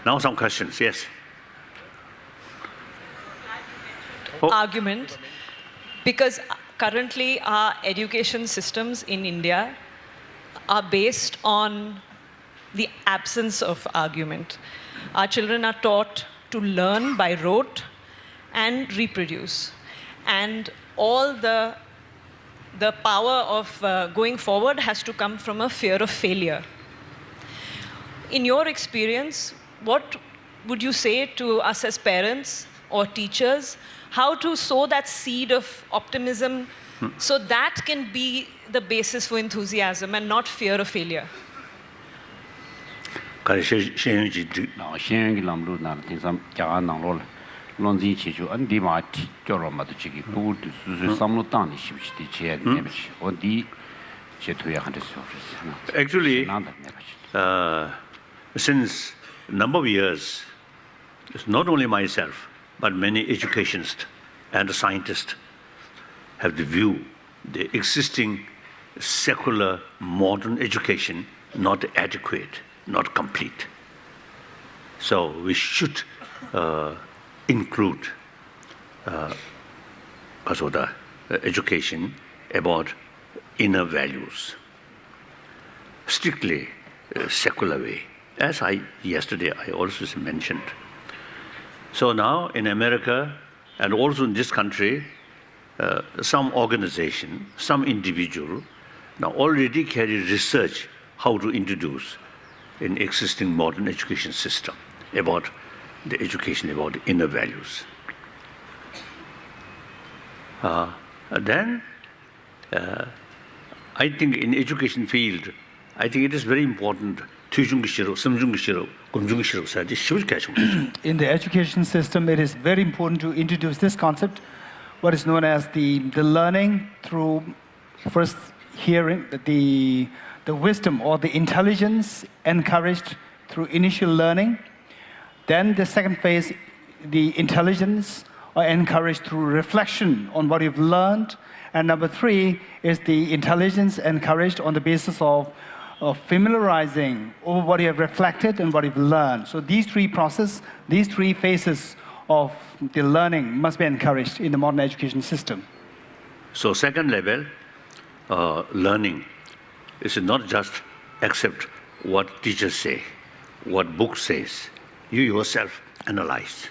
Now some questions, yes. Argument, because currently our education systems in India are based on the absence of argument. Our children are taught to learn by rote and reproduce. And all the power of going forward has to come from a fear of failure. In your experience, what would you say to us as parents or teachers, how to sow that seed of optimism so that can be the basis for enthusiasm and not fear of failure? Actually, since a number of years, it's not only myself, but many educationists and scientists have the view the existing secular modern education not adequate, not complete. So we should include education about inner values, strictly secular way, as yesterday I also mentioned. So now in America and also in this country, some organization, some individual now already carry research how to introduce an existing modern education system about the education about inner values. Then I think in education field, I think it is very important in the education system, it is very important to introduce this concept, what is known as the learning through first hearing, the wisdom or the intelligence encouraged through initial learning. Then the second phase, the intelligence are encouraged through reflection on what you've learned. And number three is the intelligence encouraged on the basis of familiarizing over what you have reflected and what you've learned. So these three phases of the learning must be encouraged in the modern education system. So second level, learning is not just accept what teachers say, what book says. You yourself analyze.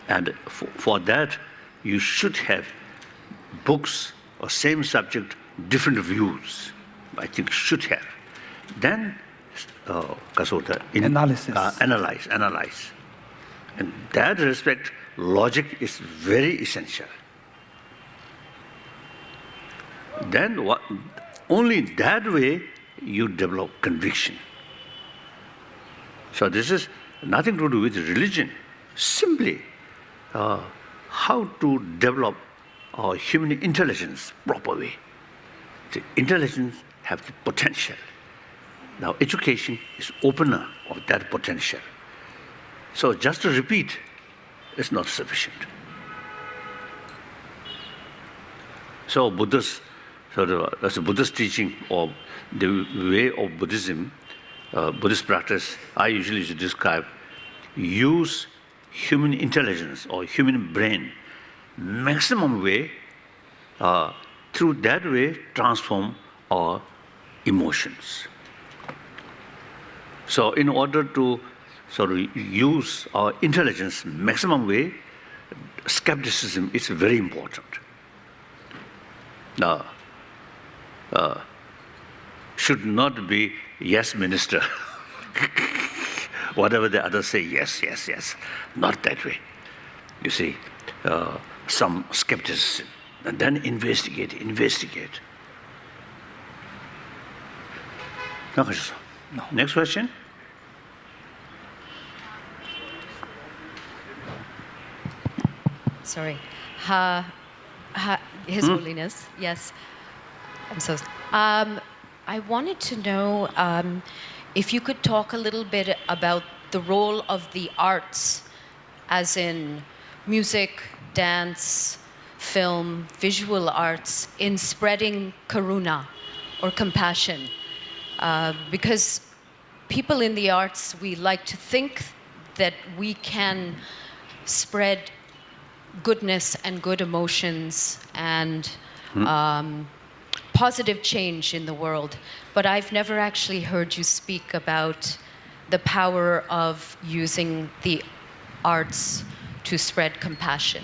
And for that, you should have books or same subject, different views. I think should have. Then, analysis. Analyze. In that respect, logic is very essential. Then, only that way you develop conviction. So this is nothing to do with religion. Simply, how to develop our human intelligence proper way. The intelligence have the potential. Now, education is opener of that potential. So just to repeat is not sufficient. So that's a Buddhist teaching or the way of Buddhism, Buddhist practice, I usually describe, use human intelligence or human brain maximum way, through that way transform our emotions. So in order to sort of use our intelligence maximum way, skepticism is very important. Now, should not be yes minister. Whatever the others say, yes. Not that way. You see, some skepticism, and then investigate. No. Next question. Sorry. His Holiness, yes. I'm so. I wanted to know if you could talk a little bit about the role of the arts, as in music, dance, film, visual arts, in spreading karuna or compassion. Because people in the arts, we like to think that we can spread goodness and good emotions and positive change in the world. But I've never actually heard you speak about the power of using the arts to spread compassion.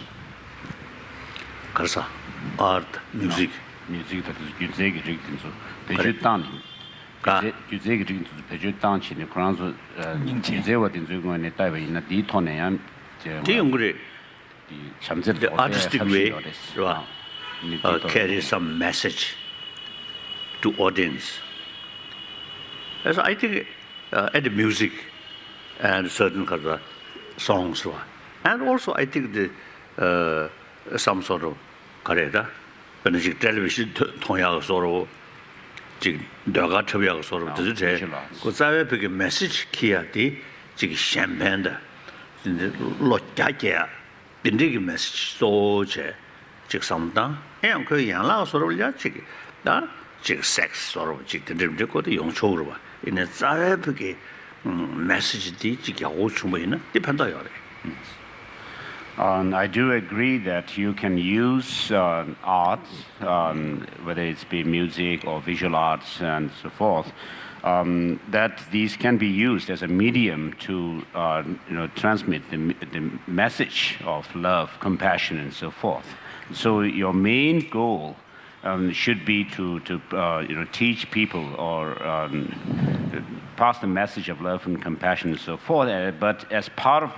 그래서 art, music. 뮤직 다 규제기 저기서 배주단 가 규제기 저기서 배주단 치네 그런서 규제와 된 저거는 따위 있나 디토네야 지용그리 잠들 the artistic way carry some message to audience. As I think at the music and certain kind of songs, and also I think the some sort of career. 그는 지금 텔레비전 통하고 서로 지금 내가 처비하고 서로 그제 그 사회 그 메시지 키야디 지금 샴페인다 근데 로짜게 빈디기 메시지 소제 지금 상당 그냥 그 양라 서로 올려 지금 나 지금 섹스 서로 지금 들들 것도 용초로 봐 이제 사회 그 메시지디 지금 하고 싶으면 디펜더요. I do agree that you can use arts, whether it's be music or visual arts and so forth, that these can be used as a medium to transmit the message of love, compassion, and so forth. So your main goal should be to teach people or pass the message of love and compassion and so forth. But as part of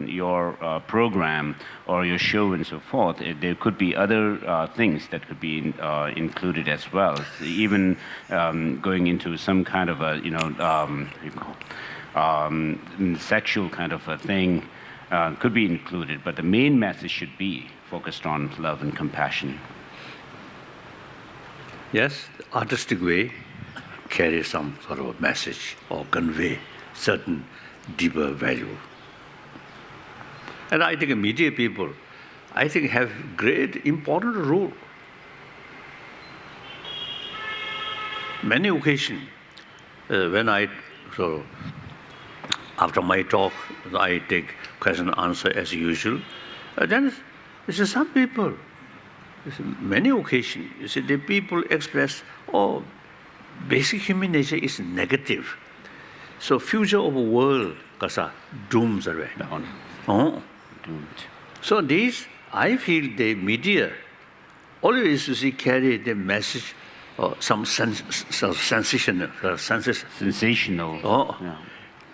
your program or your show and so forth, there could be other things that could be included as well. Even going into some kind of a sexual kind of a thing could be included. But the main message should be focused on love and compassion. Yes, the artistic way carry some sort of a message or convey certain deeper value. And I think media people, I think have great important role. Many occasions, when I after my talk, I take question and answer as usual. Then some people. Many occasions, you see, the people express, basic human nature is negative. So future of a world, kasa, dooms are Down. doomed. So these, I feel the media always you see carry the message or some sensational, Sensational. Yeah.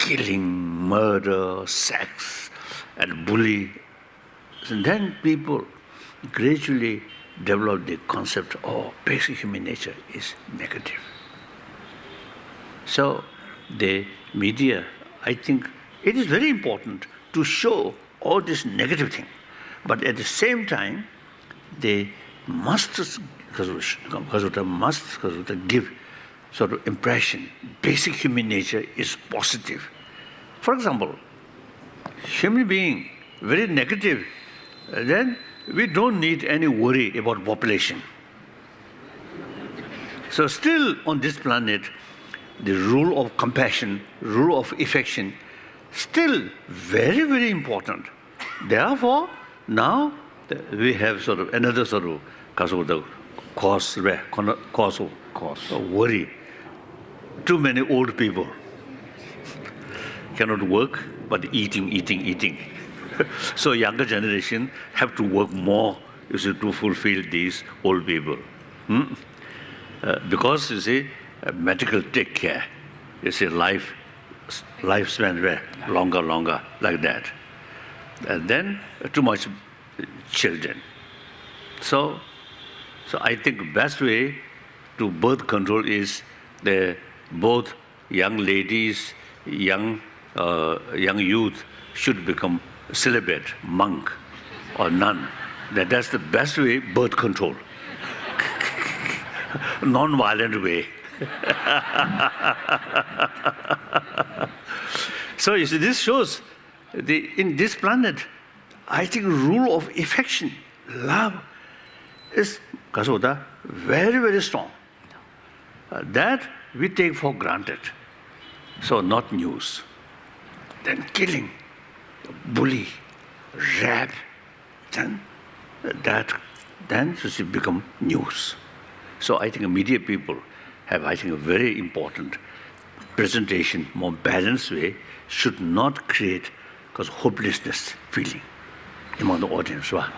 killing, murder, sex, and bully. And then people gradually develop the concept of basic human nature is negative. So the media, I think it is very important to show all this negative thing. But at the same time, they must, because of the give sort of impression, basic human nature is positive. For example, human being, very negative, then we don't need any worry about population. So still on this planet, the rule of compassion, rule of affection, still very, very important. Therefore, now we have sort of another sort of cause of the cause of worry. Too many old people cannot work, but eating. So younger generation have to work more, you see, to fulfill these old people. Because, you see, medical take care. You see, lifespan longer, like that. And then too much children. So I think best way to birth control is both young ladies, young youth should become celibate, monk, or nun. That's the best way, birth control. Non-violent way. So you see, this shows in this planet, I think rule of affection, love, is very, very strong. That we take for granted. So not news. Then killing. bully, rap, then it will become news. So I think media people have, I think, a very important presentation, more balanced way, should not create because hopelessness feeling among the audience. Right?